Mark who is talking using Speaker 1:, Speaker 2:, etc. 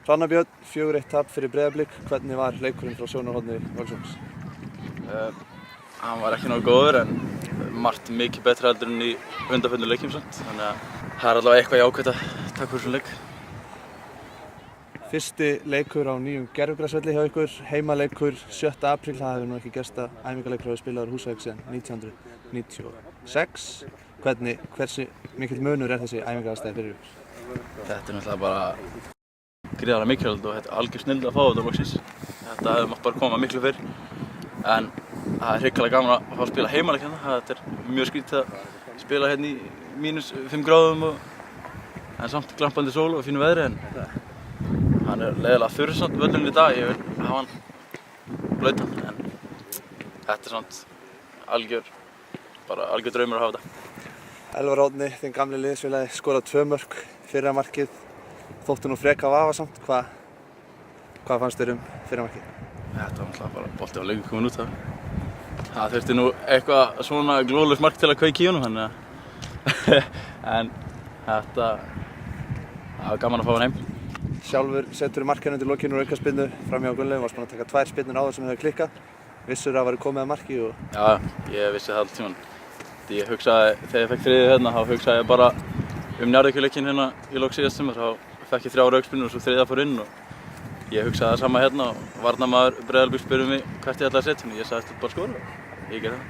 Speaker 1: Hrannarbjörn, 4-1 tap fyrir Breiðablik. Hvernig var leikurinn frá sjónarhorni Völsungs?
Speaker 2: Hann var ekki nógu góður en margt mikið betra heldur en í undanförnum leikjum samt. Þannig að það er allavega eitthvað jákvætt að taka úr þessum leik.
Speaker 1: Fyrsti leikur á nýjum gervigrasvelli hjá ykkur, heimaleikur 7. apríl. Það hefur nú ekki gerst að æfingaleikur hafi spilað á Húsavík síðan 1996. Hversu mikill munur er þessi æfingaaðstæða fyrir ykkur?
Speaker 2: Þetta er náttúrulega bara gríðarlega mikilvægt og þetta er algjör snilld að fá þetta loksins. Þetta hefði mátt bara koma miklu fyrr. En það er hrikalega gaman að fá að spila heimaleik hérna. Þetta er mjög skrítið að spila hérna í -5 gráðum en samt glampandi sól og fínu veðri. En hann er leiðilega þurr samt völlurinn í dag. Ég vil hafa hann blautan en þetta er samt algjör draumur að hafa þetta.
Speaker 1: Elvar Árni, þinn gamli liðsfélagi, skorað 2 mörk. Fyrra markið þótti nú freka vafasamt. Hvað fannst þér fyrra markið?
Speaker 2: Þetta var náttúrulega bara bolti var lengi komin út af. Það þurfti nú eitthvað svona glórulaust mark til að kveikja í honum þannig að en þetta var gaman að fá hann heim.
Speaker 1: Sjálfur setur markinu undir lokinu úr aukaspyrnu framhjá Gunnlaugi. Varst búinn að taka 2 spyrnur áður sem hefur klikkað. Vissur að það væri komið að marki og...
Speaker 2: Já, ég vissi það alltaf tímann. Ég hugsaði, þegar ég fekk 3. hérna, þá hugsaði ég bara Njarðvíkurleikinn hérna í lok síðasta sumar. Þá fekk ég 3 aukaspyrnur og svo 3. fór inn og ég hugsaði það sama hérna og varnarmaður Breiðabliks spurði mig hvert ég ætlaði að setja hann. Ég sagðist bara skora og ég gerði það.